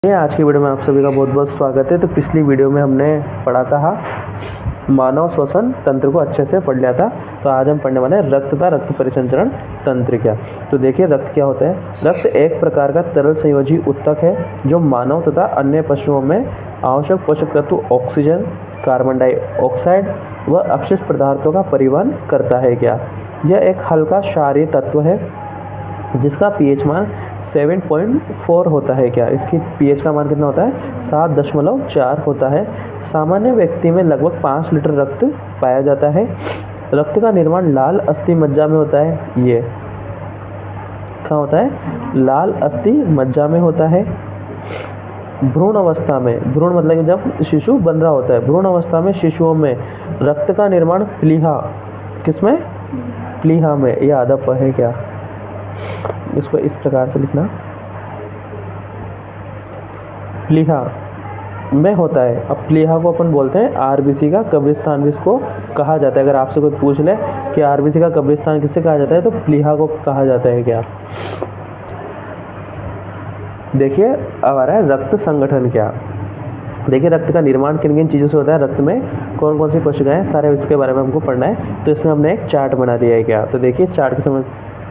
आज की वीडियो में आप सभी का बहुत बहुत स्वागत है। तो पिछली वीडियो में हमने पढ़ा था मानव श्वसन तंत्र को अच्छे से पढ़ लिया था। तो आज हम पढ़ने वाले हैं रक्त तथा रक्त परिसंचरण तंत्र क्या। तो देखिए रक्त क्या होता है। रक्त एक प्रकार का तरल संयोजी ऊतक है जो मानव तथा अन्य पशुओं में आवश्यक पोषक तत्व ऑक्सीजन, कार्बन डाइऑक्साइड व अपशिष्ट पदार्थों का परिवहन करता है क्या। यह एक हल्का क्षारीय तत्व है जिसका पीएच मान 7.4 होता है क्या। इसकी पीएच का मान कितना होता है 7.4 होता है। सामान्य व्यक्ति में लगभग 5 लीटर रक्त पाया जाता है। रक्त का निर्माण लाल अस्थि मज्जा में होता है। ये कहाँ होता है, लाल अस्थि मज्जा में होता है। भ्रूण अवस्था में, भ्रूण मतलब कि जब शिशु बन रहा होता है, भ्रूण अवस्था में शिशुओं में रक्त का निर्माण प्लीहा, किसमें, प्लीहा में। यह आधा प है क्या, इसको इस प्रकार से लिखना, प्लीहा में होता है। अब प्लीहा को अपन बोलते हैं आरबीसी का कब्रिस्तान भी इसको कहा जाता है। अगर आपसे कोई पूछ ले कि आरबीसी का कब्रिस्तान किससे कहा जाता है तो प्लीहा को कहा जाता है क्या। देखिए अब आ रहा है रक्त संगठन क्या। देखिए रक्त का निर्माण किन किन चीज़ों से होता है, रक्त में कौन कौन सी कोशिकाएं, सारे इसके बारे में हमको पढ़ना है। तो इसमें हमने एक चार्ट बना दिया है क्या। तो देखिए चार्ट की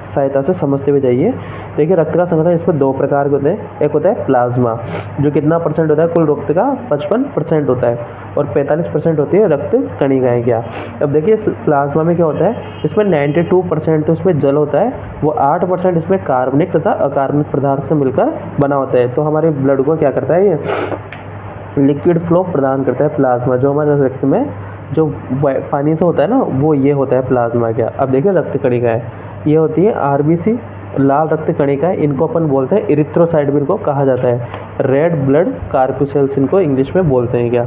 सहायता से समझते हुए जाइए। देखिए रक्त का संगठन इसमें दो प्रकार के होते हैं। एक होता है प्लाज्मा जो कितना परसेंट होता है, कुल रक्त का 55% होता है, और 45% होती है रक्त कणिकाएं क्या। अब देखिए इस प्लाज्मा में क्या होता है, इसमें 92% तो इसमें जल होता है, वो 8% इसमें कार्बनिक तथा अकार्बनिक पदार्थ से मिलकर बना होता है। तो हमारे ब्लड को क्या करता है, ये लिक्विड फ्लो प्रदान करता है प्लाज्मा। जो हमारे रक्त में जो पानी से होता है ना, वो ये होता है प्लाज्मा क्या। अब देखिए रक्त कणिकाएं, ये होती है आरबीसी, लाल रक्त कणिकाएं, इनको अपन बोलते हैं इरिथ्रोसाइट भी इनको कहा जाता है। रेड ब्लड कार्पुसेल्स इनको इंग्लिश में बोलते हैं क्या।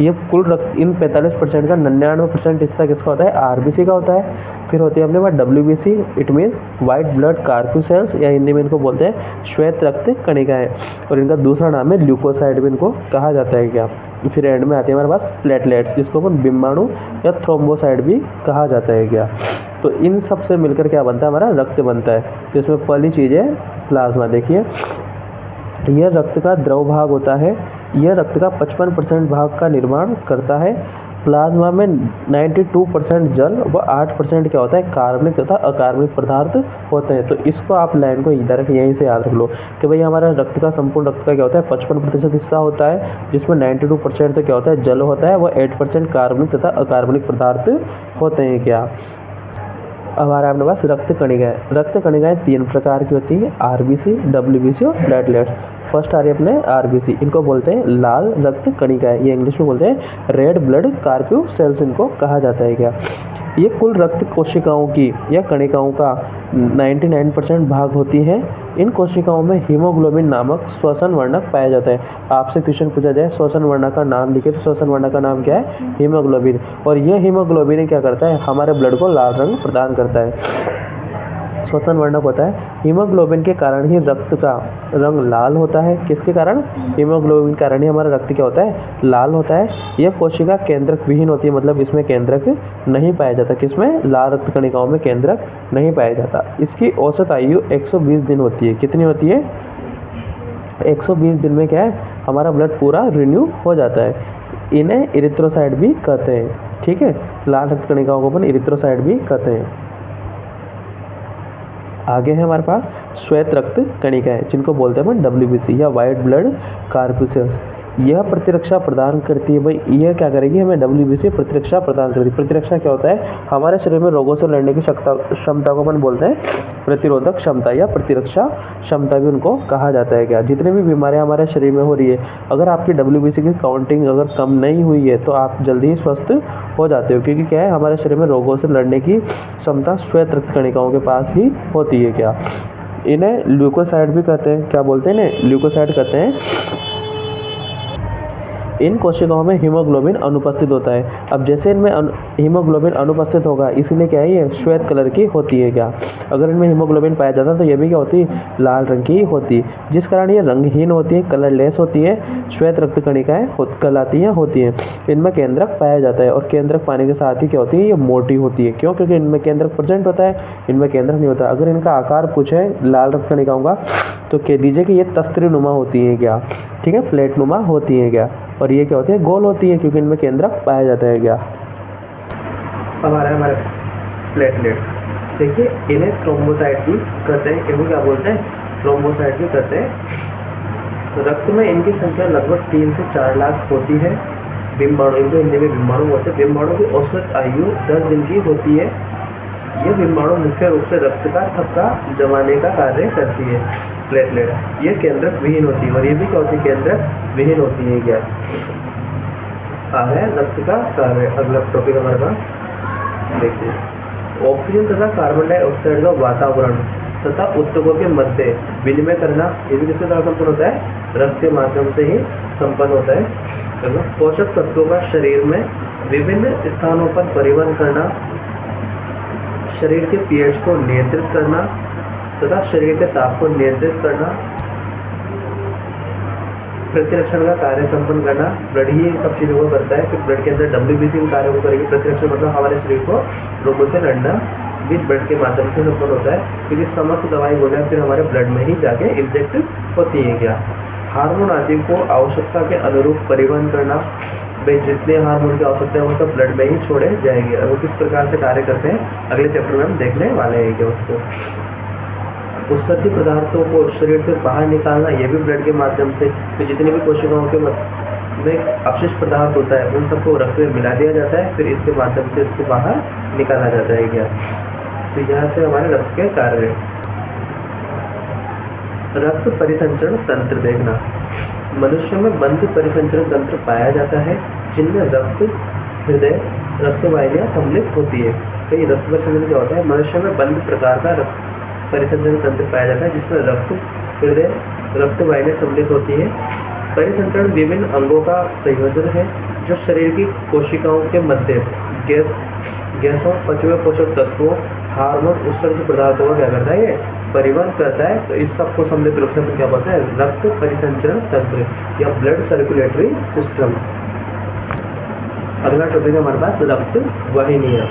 ये कुल रक्त, इन 45% का 99% हिस्सा किसका होता है, आरबीसी का होता है। फिर होती है अपने पास WBC, it means white blood corpuscles, या हिंदी में इनको बोलते हैं श्वेत रक्त कणिकाएं, और इनका दूसरा नाम है ल्यूकोसाइट भी इनको कहा जाता है क्या। फिर एंड में आती है हमारे पास प्लेटलेट्स, जिसको अपन बिम्बाणु या थ्रोम्बोसाइट भी कहा जाता है क्या। तो इन सब से मिलकर क्या बनता है, हमारा रक्त बनता है। तो इसमें पहली चीज़ है प्लाज्मा। देखिए यह रक्त का द्रव भाग होता है। यह रक्त का 55% भाग का निर्माण करता है। प्लाज्मा में 92% जल व 8% क्या होता है, कार्बनिक तथा अकार्बनिक पदार्थ होते हैं। तो इसको आप लाइन को डायरेक्ट यहीं से याद रख लो कि भाई हमारा रक्त का, संपूर्ण रक्त का क्या होता है 55% हिस्सा होता है, जिसमें 92% तो क्या होता है जल होता है, वह 8% कार्बनिक तथा अकार्बनिक पदार्थ होते हैं क्या। अब आ रहा है अपने पास रक्त कणिकाएं। रक्त कणिकाएं 3 प्रकार की होती हैं, आरबीसी, डब्ल्यूबीसी और प्लेटलेट्स। फर्स्ट आ रही है अपने आरबीसी, इनको बोलते हैं लाल रक्त कणिकाएं, ये इंग्लिश में बोलते हैं रेड ब्लड कार्प्यूसेल्स इनको कहा जाता है क्या। ये कुल रक्त कोशिकाओं की या कणिकाओं का 99% भाग होती हैं। इन कोशिकाओं में हीमोग्लोबिन नामक श्वसन वर्णक पाया जाता है। आपसे क्वेश्चन पूछा जाए श्वसन वर्णक का नाम लिखे, तो श्वसन वर्णक का नाम क्या है, हीमोग्लोबिन। और यह हीमोग्लोबिन क्या करता है, हमारे ब्लड को लाल रंग प्रदान करता है। श्वसन वर्णक होता है। हीमोग्लोबिन के कारण ही रक्त का रंग लाल होता है। किसके कारण, हीमोग्लोबिन के कारण ही हमारा रक्त क्या होता है, लाल होता है। यह कोशिका केंद्रक विहीन होती है, मतलब इसमें केंद्रक नहीं पाया जाता। किसमें, लाल रक्त कणिकाओं में केंद्रक नहीं पाया जाता। इसकी औसत आयु 120 दिन होती है। कितनी होती है, 120 दिन में क्या है, हमारा ब्लड पूरा रिन्यू हो जाता है। इन्हें इरिथ्रोसाइट भी कहते हैं। ठीक है, लाल रक्त कणिकाओं को अपन इरिथ्रोसाइट भी कहते हैं। आगे है हमारे पास श्वेत रक्त कणिकाएं, जिनको बोलते हैं अपन डब्ल्यूबीसी या वाइट ब्लड कार्पुसेल्स। यह प्रतिरक्षा प्रदान करती है। भाई यह क्या करेगी, हमें डब्ल्यूबीसी प्रतिरक्षा प्रदान करती है। प्रतिरक्षा क्या होता है, हमारे शरीर में रोगों से लड़ने की क्षमता को अपन बोलते हैं प्रतिरोधक क्षमता या प्रतिरक्षा क्षमता भी उनको कहा जाता है क्या। जितनी भी बीमारियां हमारे शरीर में हो रही है, अगर आपकी डब्ल्यूबीसी की काउंटिंग अगर कम नहीं हुई है तो आप जल्दी ही स्वस्थ हो जाते हो, क्योंकि क्या है, हमारे शरीर में रोगों से लड़ने की क्षमता श्वेत रक्त कणिकाओं के पास ही होती है क्या। इन्हें ल्यूकोसाइट भी कहते हैं। क्या बोलते हैं इन्हें, ल्यूकोसाइट कहते हैं। इन कोशिकाओं में हीमोग्लोबिन अनुपस्थित होता है। अब जैसे इनमें हीमोग्लोबिन अनुपस्थित होगा, इसीलिए क्या है, ये श्वेत कलर की होती है क्या। अगर इनमें हीमोग्लोबिन पाया जाता तो ये भी क्या होती है, लाल रंग की होती, जिस कारण ये रंगहीन होती है, कलरलेस होती है। श्वेत रक्त कणिकाएं कहलाती हैं, होती हैं। इनमें केंद्रक पाया जाता है, और केंद्रक पाने के साथ ही क्या होती है, ये मोटी होती है। क्यों, क्योंकि इनमें केंद्रक प्रेजेंट होता है, इनमें केंद्रक नहीं होता। अगर इनका आकार पूछे लाल रक्त कणिकाओं का, तो कह दीजिए कि ये तस्त्री नुमा होती है क्या। ठीक है, प्लेट नुमा होती है क्या, और ये क्या होती है, गोल होती है, क्योंकि इनमें केंद्रक पाया जाता है क्या। अब आ रहा है हमारे प्लेटलेट्स। देखिए इन्हें थ्रोम्बोसाइट भी कहते हैं, इनको क्या बोलते हैं, थ्रोम्बोसाइट भी कहते हैं। रक्त में इनकी संख्या लगभग 3 से 4 लाख होती है। बिम्बाणु, इनको हिंदी में बिम्बाणु बोलते हैं। बिम्बाणु की औसत आयु 10 दिन की होती है। ये बिम्बाणु मुख्य रूप से रक्त का थक्का जमाने का कार्य करती है। प्लेटलेट्स ये केंद्रक विहीन होती है, और ये भी क्या होती है, केंद्रक विहीन होती है क्या। आ है रक्त का कार्य। अगला टॉपिक हमारे पास देखिए, ऑक्सीजन तथा कार्बन डाइऑक्साइड का वातावरण तथा ऊतकों के मध्य विनिमय करना, ये भी किसके द्वारा संपन्न होता है, रक्त के माध्यम से ही संपन्न होता है। पोषक तत्वों का शरीर में विभिन्न स्थानों पर परिवहन करना, शरीर के पीएच को नियंत्रित करना तथा शरीर के ताप को नियंत्रित करना, प्रतिरक्षण का कार्य संपन्न करना। ब्लड ही सब चीज़ों को करता है, फिर ब्लड के अंदर WBC कार्य को करेगी। प्रतिरक्षण मतलब हमारे शरीर को रोगों से लड़ना भी ब्लड के माध्यम से संपन्न होता है, क्योंकि समस्त दवाई बोले फिर हमारे ब्लड में ही जाके इंजेक्ट होती है क्या। हार्मोन आदि को आवश्यकता के अनुरूप परिवहन करना, भाई जितने हार्मोन की आवश्यकता है वो सब ब्लड में ही छोड़े जाएंगे, और वो किस प्रकार से कार्य करते हैं अगले चैप्टर में हम देखने वाले हैं क्या उसको। उत्सर्जित पदार्थों को शरीर से बाहर निकालना, ये भी ब्लड के माध्यम से। तो जितने भी कोशिकाओं के में अपशिष्ट पदार्थ होता है उन सबको रक्त में मिला दिया जाता है, फिर इसके माध्यम से इसको बाहर निकाला जाता है क्या। तो यहाँ से हमारे रक्त के कार्य। रक्त परिसंचरण तंत्र देखना, मनुष्य में बंद परिसंचरण तंत्र पाया जाता है, जिनमें रक्त, हृदय, रक्तवाहिनियाँ सम्मिलित होती है। तो ये रक्त परिसंचरण क्या होता है, मनुष्य में बंद प्रकार का रक्त परिसंचरण तंत्र पाया जाता है, जिसमें रक्त, हृदय, रक्तवाहिनियाँ सम्मिलित होती है। परिसंचरण विभिन्न अंगों का संयोजन है, जो शरीर की कोशिकाओं के मध्य गैसों, पचवे पोषक तत्वों, हार्मोन, उत्सर्जित पदार्थों का क्या करता है, ये परिवहन करता है। तो इस सबको सम्मिलित रूप से अपन क्या बोलते हैं, रक्त परिसंचरण तंत्र या ब्लड सर्कुलेटरी सिस्टम। अगला टॉपिक है हमारे पास रक्त वाहिनियाँ।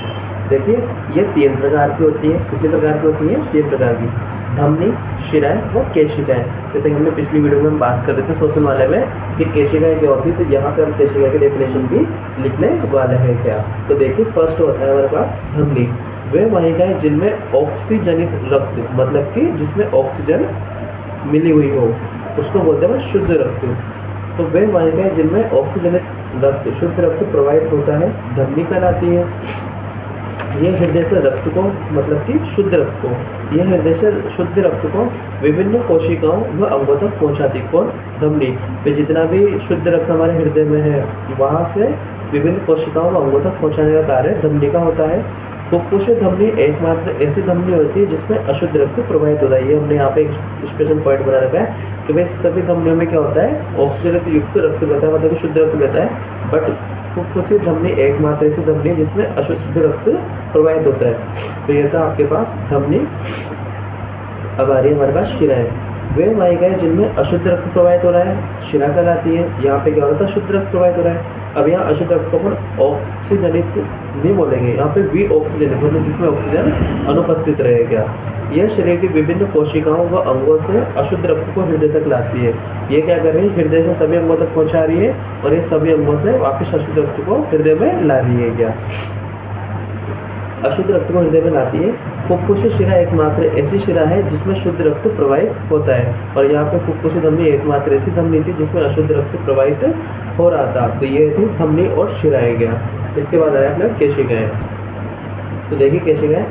देखिए ये 3 प्रकार की होती है। कितने प्रकार की होती है, 3 प्रकार की, धमनी, शिराएं व केशिकाएं। जैसे कि हमने पिछली वीडियो में बात कर रहे थे सोशल वाले में कि केशिकाएं क्या होती है, तो यहाँ पे हम केशिका की डेफिनेशन भी लिखने वाले हैं क्या। तो देखिए फर्स्ट होता है हमारे पास धमनी। वे वाहिकाएं जिनमें ऑक्सीजनित रक्त, मतलब कि जिसमें ऑक्सीजन मिली हुई हो, उसको बोलते हैं शुद्ध रक्त। तो वे वाहिकाएं जिनमें ऑक्सीजनित रक्त, शुद्ध रक्त प्रवाहित होता है, धमनी कहलाती है। ये हृदय से रक्त को, मतलब कि शुद्ध रक्त को, यह हृदय से शुद्ध रक्त को विभिन्न कोशिकाओं व अंगों तक पहुंचाती। कौन, धमनी। तो जितना भी शुद्ध रक्त हमारे हृदय में है, वहाँ से विभिन्न कोशिकाओं व अंगों तक पहुंचाने का कार्य धमनी का होता है। फुफ्फुसीय धमनी एकमात्र ऐसी धमनी होती है जिसमें अशुद्ध रक्त प्रवाहित होता है। ये हमने यहाँ पे एक स्पेशल पॉइंट बना रखा है कि भाई सभी धमनियों में क्या होता है, ऑक्सीजन युक्त रक्त बहता है, मतलब शुद्ध रक्त बहता है, बट फुफ्फुसीय धमनी एकमात्र ऐसी धमनी है जिसमें अशुद्ध रक्त प्रवाहित होता है। तो ये था आपके पास धमनी। अब आ रही है हमारे पास शिराएं। वे वाहिकाएं जिनमें अशुद्ध रक्त प्रवाहित हो रहा है, शिरा कहलाती है। यहाँ पे क्या होता है, शुद्ध रक्त प्रवाहित हो रहा है। अब यहाँ अशुद्ध रक्त को अपन ऑक्सीजनित नहीं बोलेंगे, यहाँ पे वी ऑक्सीजनित, मतलब जिसमें ऑक्सीजन अनुपस्थित रहेगा। यह शरीर की विभिन्न कोशिकाओं व अंगों से अशुद्ध रक्त को हृदय तक लाती है। ये क्या कर रही है, हृदय से सभी अंगों तक पहुँचा रही है, और ये सभी अंगों से वापस अशुद्ध रक्त को हृदय में ला रही है क्या, अशुद्ध रक्त को हृदय में लाती है। फुफ्फुसीय शिरा एकमात्र ऐसी शिरा है जिसमें शुद्ध रक्त प्रवाहित होता है, और यहाँ पे फुफ्फुसीय धमनी एकमात्र ऐसी धमनी थी जिसमें अशुद्ध रक्त प्रवाहित हो रहा था। तो ये थी धमनी और शिराएं गया। इसके बाद आया अपना केशिकाएं। तो देखिए केशिकाएं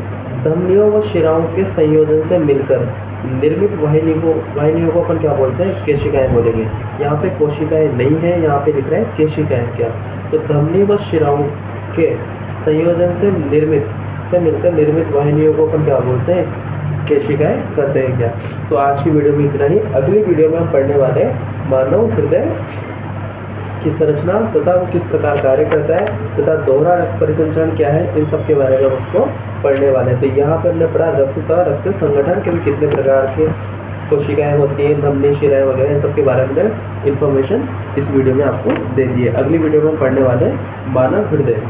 धमनियों व शिराओं के संयोजन से मिलकर निर्मित वाहिनियों को अपन क्या बोलते हैं, केशिकाएं बोलेंगे। यहाँ पे कोशिकाएं नहीं है, यहाँ पे लिख रहे हैं केशिकाएं क्या। तो धमनी व शिराओं के संयोजन से मिलकर निर्मित वाहिनियों को अपन क्या बोलते हैं, केशिकाएं कहते हैं क्या। तो आज की वीडियो में इतना ही। अगली वीडियो में हम पढ़ने वाले मानव हृदय की संरचना तथा वो किस प्रकार कार्य करता है तथा दोहरा रक्त परिसंचरण क्या है, इन सब के बारे में उसको पढ़ने वाले हैं। तो यहाँ पर हमने पढ़ा रक्त का रक्त संगठन के भी कितने प्रकार के कोशिकाएं होती हैं, धमनी, शिराएं वगैरह, इन सब के बारे में इन्फॉर्मेशन इस वीडियो में आपको दे दी है। अगली वीडियो में पढ़ने वाले मानव हृदय।